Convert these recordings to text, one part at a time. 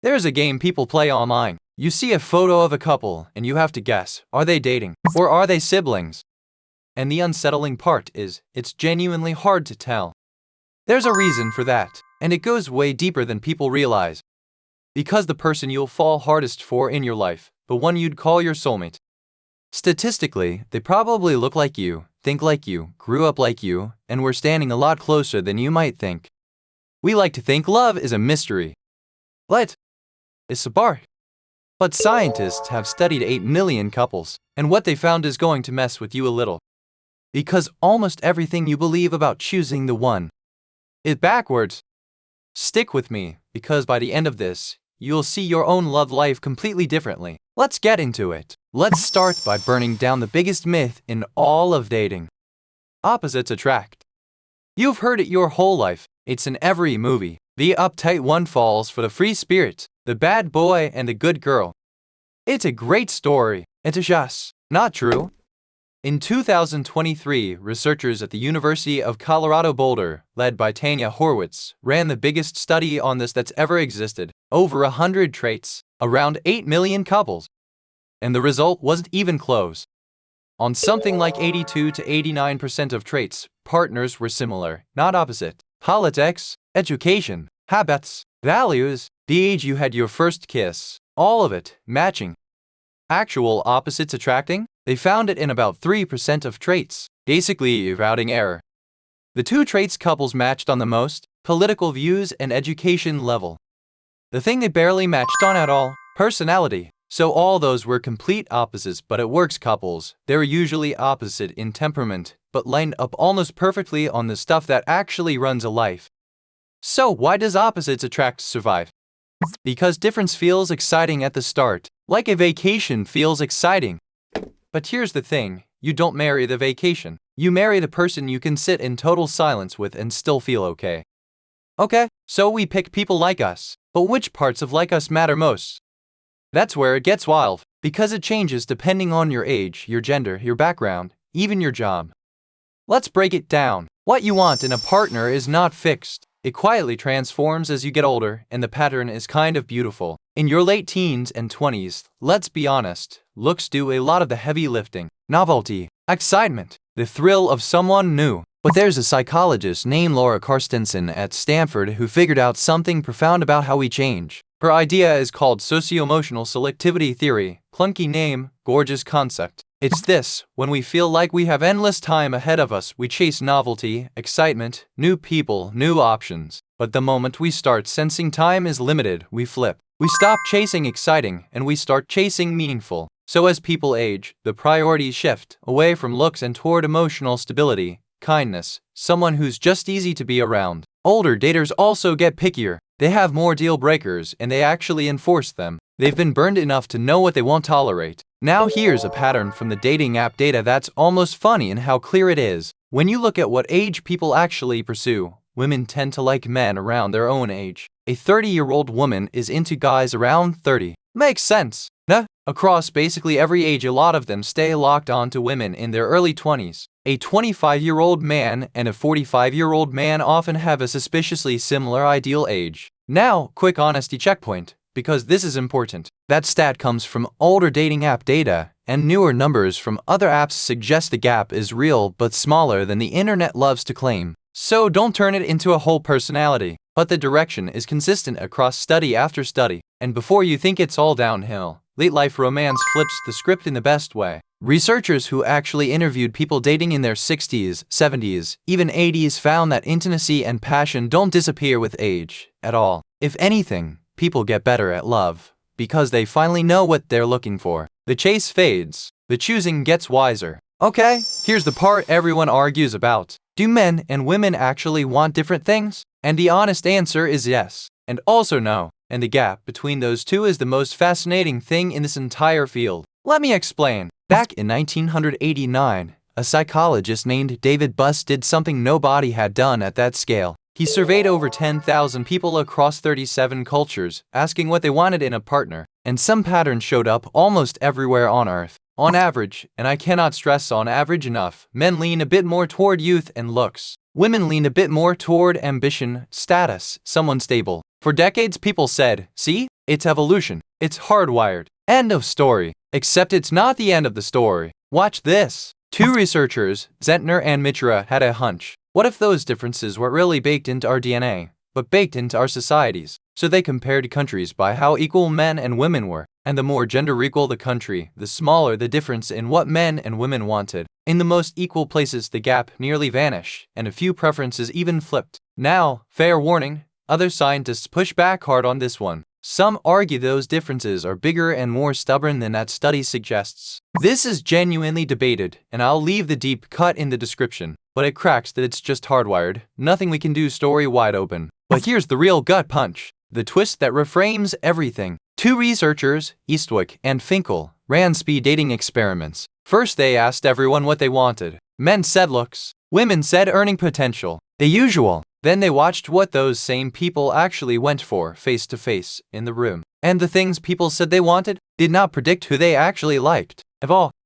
There's a game people play online. You see a photo of a couple, and you have to guess, are they dating, or are they siblings? And the unsettling part is, it's genuinely hard to tell. There's a reason for that, and it goes way deeper than people realize. Because the person you'll fall hardest for in your life, the one you'd call your soulmate. Statistically, they probably look like you, think like you, grew up like you, and were standing a lot closer than you might think. We like to think love is a mystery. It's a bar. But scientists have studied 8 million couples, and what they found is going to mess with you a little. Because almost everything you believe about choosing the one is backwards. Stick with me, because by the end of this, you'll see your own love life completely differently. Let's get into it. Let's start by burning down the biggest myth in all of dating. Opposites attract. You've heard it your whole life. It's in every movie. The uptight one falls for the free spirit, the bad boy and the good girl. It's a great story. It's just not true. In 2023, researchers at the University of Colorado Boulder, led by Tanya Horwitz, ran the biggest study on this that's ever existed. Over 100 traits, around 8 million couples. And the result wasn't even close. On something like 82 to 89% of traits, partners were similar, not opposite. Politics, education, habits, values, the age you had your first kiss, all of it matching. Actual opposites attracting? They found it in about 3% of traits, basically routing error. The two traits couples matched on the most, political views and education level. The thing they barely matched on at all, personality. So all those were complete opposites, but it works couples. They're usually opposite in temperament, but lined up almost perfectly on the stuff that actually runs a life. So why does opposites attract survive? Because difference feels exciting at the start, like a vacation feels exciting. But here's the thing, you don't marry the vacation. You marry the person you can sit in total silence with and still feel okay. Okay, so we pick people like us. But which parts of like us matter most? That's where it gets wild, because it changes depending on your age, your gender, your background, even your job. Let's break it down. What you want in a partner is not fixed. It quietly transforms as you get older, and the pattern is kind of beautiful. In your late teens and 20s, let's be honest, looks do a lot of the heavy lifting. Novelty, excitement, the thrill of someone new. But there's a psychologist named Laura Carstensen at Stanford who figured out something profound about how we change. Her idea is called socio-emotional selectivity theory. Clunky name, gorgeous concept. It's this: when we feel like we have endless time ahead of us, we chase novelty, excitement, new people, new options. But the moment we start sensing time is limited, we flip. We stop chasing exciting, and we start chasing meaningful. So as people age, the priorities shift, away from looks and toward emotional stability, kindness, someone who's just easy to be around. Older daters also get pickier. They have more deal breakers, and they actually enforce them. They've been burned enough to know what they won't tolerate. Now here's a pattern from the dating app data that's almost funny in how clear it is. When you look at what age people actually pursue, women tend to like men around their own age. A 30-year-old woman is into guys around 30. Makes sense. Nah? Across basically every age, a lot of them stay locked on to women in their early 20s. A 25-year-old man and a 45-year-old man often have a suspiciously similar ideal age. Now, quick honesty checkpoint, because this is important. That stat comes from older dating app data, and newer numbers from other apps suggest the gap is real but smaller than the internet loves to claim. So don't turn it into a whole personality. But the direction is consistent across study after study. And before you think it's all downhill, late-life romance flips the script in the best way. Researchers who actually interviewed people dating in their 60s, 70s, even 80s found that intimacy and passion don't disappear with age at all. If anything, people get better at love because they finally know what they're looking for. The chase fades. The choosing gets wiser. Okay, here's the part everyone argues about. Do men and women actually want different things? And the honest answer is yes, and also no. And the gap between those two is the most fascinating thing in this entire field. Let me explain. Back in 1989, a psychologist named David Buss did something nobody had done at that scale. He surveyed over 10,000 people across 37 cultures, asking what they wanted in a partner, and some patterns showed up almost everywhere on Earth. On average, and I cannot stress on average enough, men lean a bit more toward youth and looks. Women lean a bit more toward ambition, status, someone stable. For decades people said, see, It's evolution. It's hardwired. End of story. Except it's not the end of the story. Watch this. Two researchers, Zentner and Mitra, had a hunch. What if those differences were really baked into our DNA, but baked into our societies? So they compared countries by how equal men and women were. And the more gender equal the country, the smaller the difference in what men and women wanted. In the most equal places, the gap nearly vanished, and a few preferences even flipped. Now, fair warning, other scientists push back hard on this one. Some argue those differences are bigger and more stubborn than that study suggests. This is genuinely debated, and I'll leave the deep cut in the description. But it cracks that it's just hardwired, nothing we can do, story wide open. But here's the real gut punch, the twist that reframes everything. Two researchers, Eastwick and Finkel, ran speed dating experiments. First, they asked everyone what they wanted. Men said looks. Women said earning potential. The usual. Then they watched what those same people actually went for face to face in the room. And the things people said they wanted did not predict who they actually liked.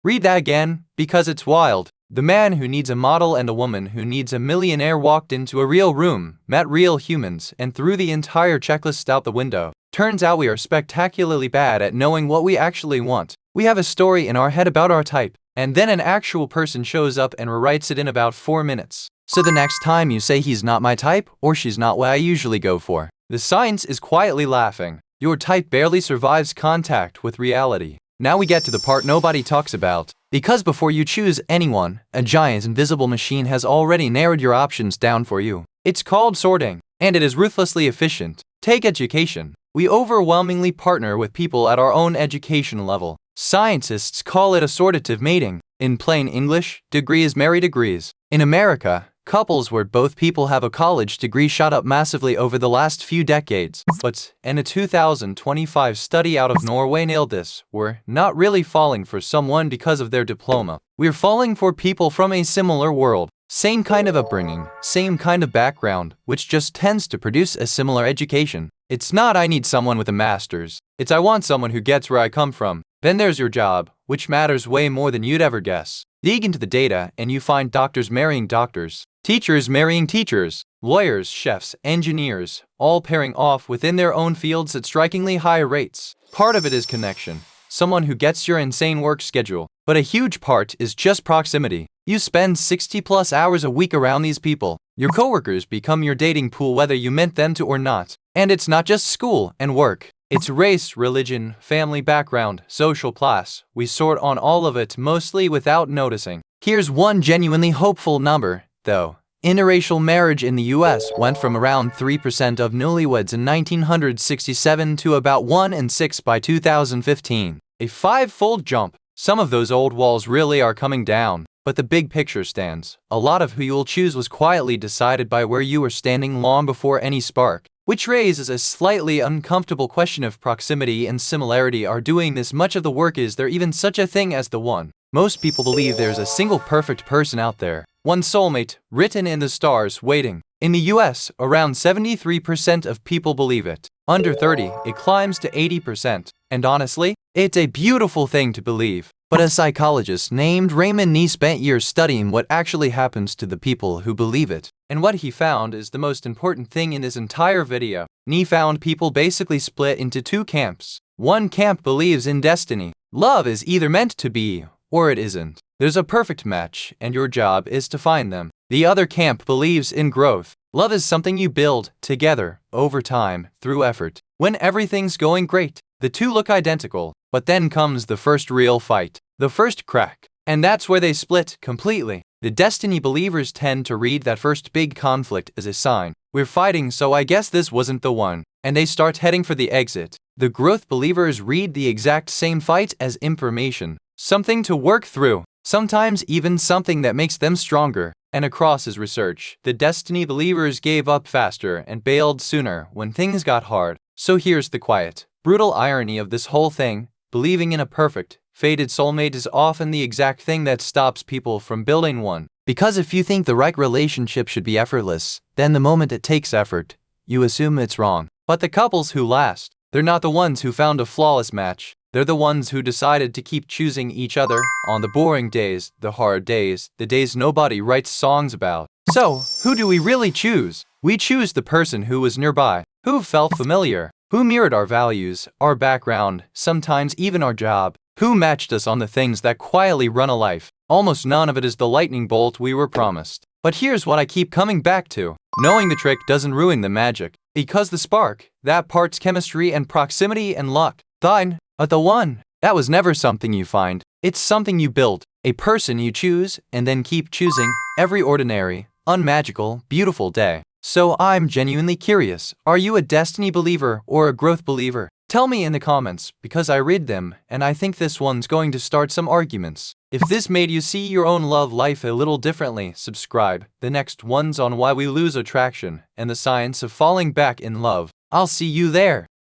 Read that again, because it's wild. The man who needs a model and a woman who needs a millionaire walked into a real room, met real humans, and threw the entire checklist out the window. Turns out we are spectacularly bad at knowing what we actually want. We have a story in our head about our type, and then an actual person shows up and rewrites it in about 4 minutes. So the next time you say he's not my type, or she's not what I usually go for, the science is quietly laughing. Your type barely survives contact with reality. Now we get to the part nobody talks about. Because before you choose anyone, a giant invisible machine has already narrowed your options down for you. It's called sorting, and it is ruthlessly efficient. Take education. We overwhelmingly partner with people at our own education level. Scientists call it assortative mating. In plain English, degrees marry degrees. In America, couples where both people have a college degree shot up massively over the last few decades. But in a 2025 study out of Norway nailed this, we're not really falling for someone because of their diploma. We're falling for people from a similar world. Same kind of upbringing, same kind of background, which just tends to produce a similar education. It's not I need someone with a master's. It's I want someone who gets where I come from. Then there's your job, which matters way more than you'd ever guess. Dig into the data and you find doctors marrying doctors, teachers marrying teachers, lawyers, chefs, engineers, all pairing off within their own fields at strikingly high rates. Part of it is connection, someone who gets your insane work schedule, but a huge part is just proximity. You spend 60+ hours a week around these people. Your coworkers become your dating pool whether you meant them to or not. And it's not just school and work. It's race, religion, family background, social class. We sort on all of it mostly without noticing. Here's one genuinely hopeful number, though. Interracial marriage in the US went from around 3% of newlyweds in 1967 to about 1 in 6 by 2015. A 5-fold jump. Some of those old walls really are coming down. But the big picture stands. A lot of who you'll choose was quietly decided by where you were standing long before any spark. Which raises a slightly uncomfortable question if proximity and similarity are doing this much of the work. Is there even such a thing as the one? Most people believe there's a single perfect person out there. One soulmate, written in the stars, waiting. In the US, around 73% of people believe it. Under 30, it climbs to 80%. And honestly, it's a beautiful thing to believe. But a psychologist named Raymond Nee spent years studying what actually happens to the people who believe it. And what he found is the most important thing in this entire video. Nee found people basically split into two camps. One camp believes in destiny. Love is either meant to be, or it isn't. There's a perfect match, and your job is to find them. The other camp believes in growth. Love is something you build together, over time, through effort. When everything's going great, the two look identical, but then comes the first real fight, the first crack. And that's where they split completely. The destiny believers tend to read that first big conflict as a sign. We're fighting, so I guess this wasn't the one. And they start heading for the exit. The growth believers read the exact same fight as information. Something to work through. Sometimes even something that makes them stronger. And across his research, the destiny believers gave up faster and bailed sooner when things got hard. So here's the quiet, brutal irony of this whole thing. Believing in a perfect, fated soulmate is often the exact thing that stops people from building one. Because if you think the right relationship should be effortless, then the moment it takes effort, you assume it's wrong. But the couples who last, they're not the ones who found a flawless match. They're the ones who decided to keep choosing each other on the boring days, the hard days, the days nobody writes songs about. So, who do we really choose? We choose the person who was nearby, who felt familiar, Who mirrored our values, our background, sometimes even our job? Who matched us on the things that quietly run a life? Almost none of it is the lightning bolt we were promised. But here's what I keep coming back to. Knowing the trick doesn't ruin the magic. Because the spark, that part's chemistry and proximity and luck. The one, that was never something you find. It's something you build. A person you choose and then keep choosing every ordinary, unmagical, beautiful day. So I'm genuinely curious. Are you a destiny believer or a growth believer? Tell me in the comments, because I read them and I think this one's going to start some arguments. If this made you see your own love life a little differently, subscribe. The next one's on why we lose attraction and the science of falling back in love. I'll see you there.